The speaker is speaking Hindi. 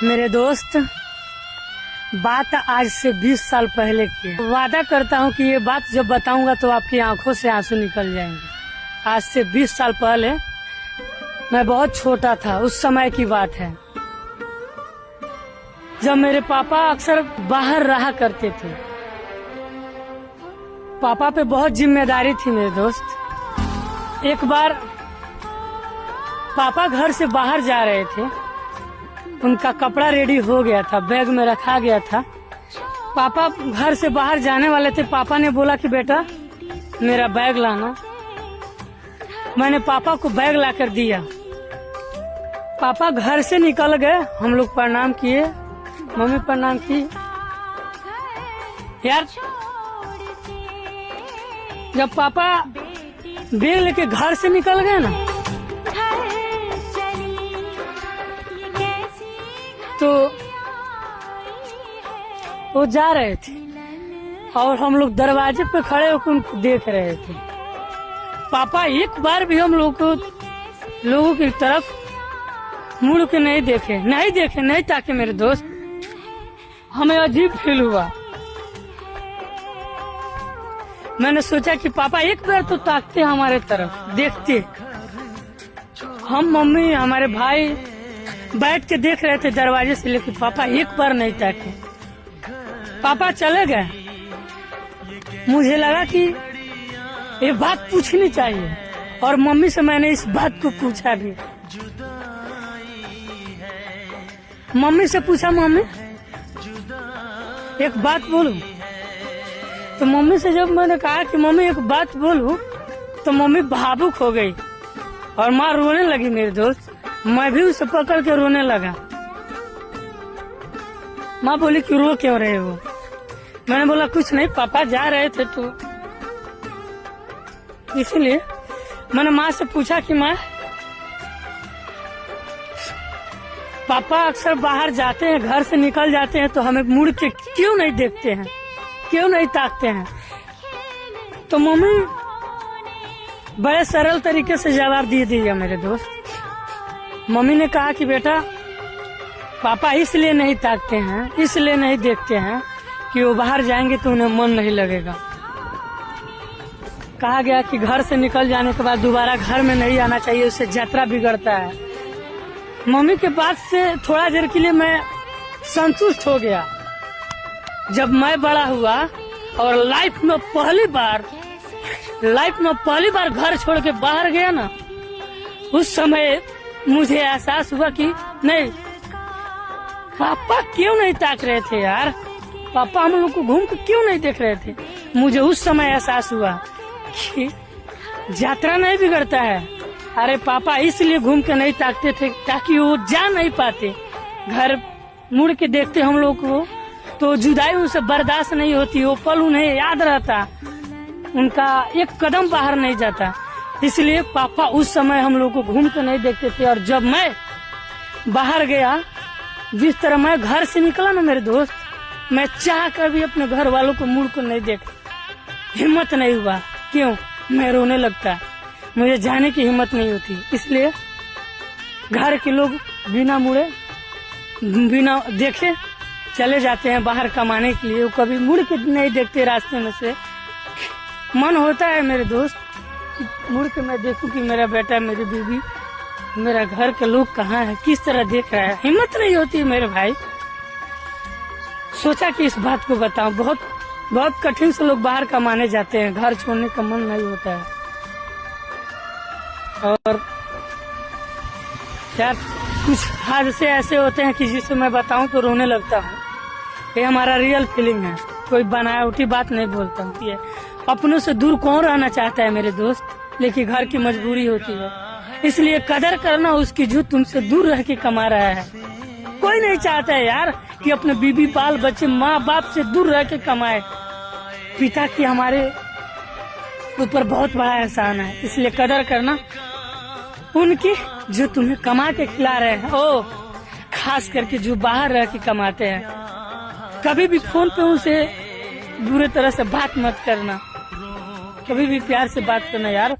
मेरे दोस्त, बात आज से 20 साल पहले की है। वादा करता हूँ कि ये बात जब बताऊंगा तो आपकी आंखों से आंसू निकल जाएंगे। आज से 20 साल पहले मैं बहुत छोटा था, उस समय की बात है जब मेरे पापा अक्सर बाहर रहा करते थे। पापा पे बहुत जिम्मेदारी थी मेरे दोस्त। एक बार पापा घर से बाहर जा रहे थे, उनका कपड़ा रेडी हो गया था, बैग में रखा गया था। पापा घर से बाहर जाने वाले थे। पापा ने बोला कि बेटा मेरा बैग लाना। मैंने पापा को बैग लाकर दिया। पापा घर से निकल गए, हम लोग प्रणाम किए, मम्मी प्रणाम की। यार जब पापा बैग लेके घर से निकल गए ना, तो वो जा रहे थे और हम लोग दरवाजे पे खड़े होकर उनको देख रहे थे। पापा एक बार भी हम लोगों की तरफ मुड़ के नहीं देखे, ताकि मेरे दोस्त हमें अजीब फील हुआ। मैंने सोचा कि पापा एक बार तो ताकते हमारे तरफ, देखते। हम मम्मी हमारे भाई बैठ के देख रहे थे दरवाजे से, लेकिन पापा एक बार नहीं ताके। पापा चले गए। मुझे लगा कि ये बात पूछनी चाहिए और मम्मी से मैंने इस बात को पूछा भी। मम्मी से पूछा, मम्मी एक बात बोलूं? तो मम्मी से जब मैंने कहा कि मम्मी एक बात बोलूं, तो मम्मी भावुक हो गई और माँ रोने लगी मेरे दोस्त। मैं भी उसे पकड़ के रोने लगा। माँ बोली कि रो क्यों रहे हो? मैंने बोला कुछ नहीं, पापा जा रहे थे तो इसीलिए। मैंने माँ से पूछा कि माँ, पापा अक्सर बाहर जाते हैं, घर से निकल जाते हैं, तो हमें मुड़ के क्यों नहीं देखते हैं, क्यों नहीं ताकते हैं? तो मम्मी बड़े सरल तरीके से जवाब दे दिया मेरे दोस्त। मम्मी ने कहा कि बेटा पापा इसलिए नहीं ताकते हैं, इसलिए नहीं देखते हैं कि वो बाहर जाएंगे तो उन्हें मन नहीं लगेगा। कहा गया कि घर से निकल जाने के बाद दोबारा घर में नहीं आना चाहिए, उससे यात्रा बिगड़ता है। मम्मी के बात से थोड़ा देर के लिए मैं संतुष्ट हो गया। जब मैं बड़ा हुआ और लाइफ में पहली बार घर छोड़ के बाहर गया ना, उस समय मुझे एहसास हुआ कि नहीं, पापा क्यों नहीं ताक रहे थे यार, पापा हम लोग को घूम के क्यों नहीं देख रहे थे। मुझे उस समय एहसास हुआ कि यात्रा नहीं बिगड़ता है। अरे पापा इसलिए घूम के नहीं ताकते थे ताकि वो जा नहीं पाते। घर मुड़ के देखते हम लोग को तो जुदाई उनसे बर्दाश्त नहीं होती, वो पल उन्हें याद रहता, उनका एक कदम बाहर नहीं जाता। इसलिए पापा उस समय हम लोग को घूम के नहीं देखते थे। और जब मैं बाहर गया, जिस तरह मैं घर से निकला ना मेरे दोस्त, मैं चाह कर भी अपने घर वालों को मुड़ कर नहीं देखा, हिम्मत नहीं हुआ। क्यों? मैं रोने लगता, मुझे जाने की हिम्मत नहीं होती। इसलिए घर के लोग बिना मुड़े बिना देखे चले जाते हैं बाहर कमाने के लिए, वो कभी मुड़ के नहीं देखते रास्ते में से। मन होता है मेरे दोस्त मुड़ के मैं देखूं कि मेरा बेटा, मेरी बीवी, मेरा घर के लोग कहाँ है, किस तरह देख रहा है। हिम्मत नहीं होती मेरे भाई। सोचा कि इस बात को बताऊं। बहुत कठिन से लोग बाहर कमाने जाते हैं, घर छोड़ने का मन नहीं होता है। और यार कुछ हादसे ऐसे होते हैं कि जिसे मैं बताऊं तो रोने लगता हूँ। ये हमारा रियल फीलिंग है, कोई बनावटी बात नहीं बोलता हूँ। ये अपनों से दूर कौन रहना चाहता है मेरे दोस्त, लेकिन घर की मजबूरी होती है। इसलिए कदर करना उसकी जो तुमसे दूर रह के कमा रहा है। कोई नहीं चाहता है यार कि अपने बीबी बाल बच्चे माँ बाप से दूर रह के कमाए। पिता की हमारे ऊपर बहुत बड़ा एहसान है, इसलिए कदर करना उनकी जो तुम्हें कमा के खिला रहे हैं। ओ खास करके जो बाहर रह के कमाते हैं, कभी भी फोन पे उनसे बुरे तरह से बात मत करना, कभी भी प्यार से बात करना यार।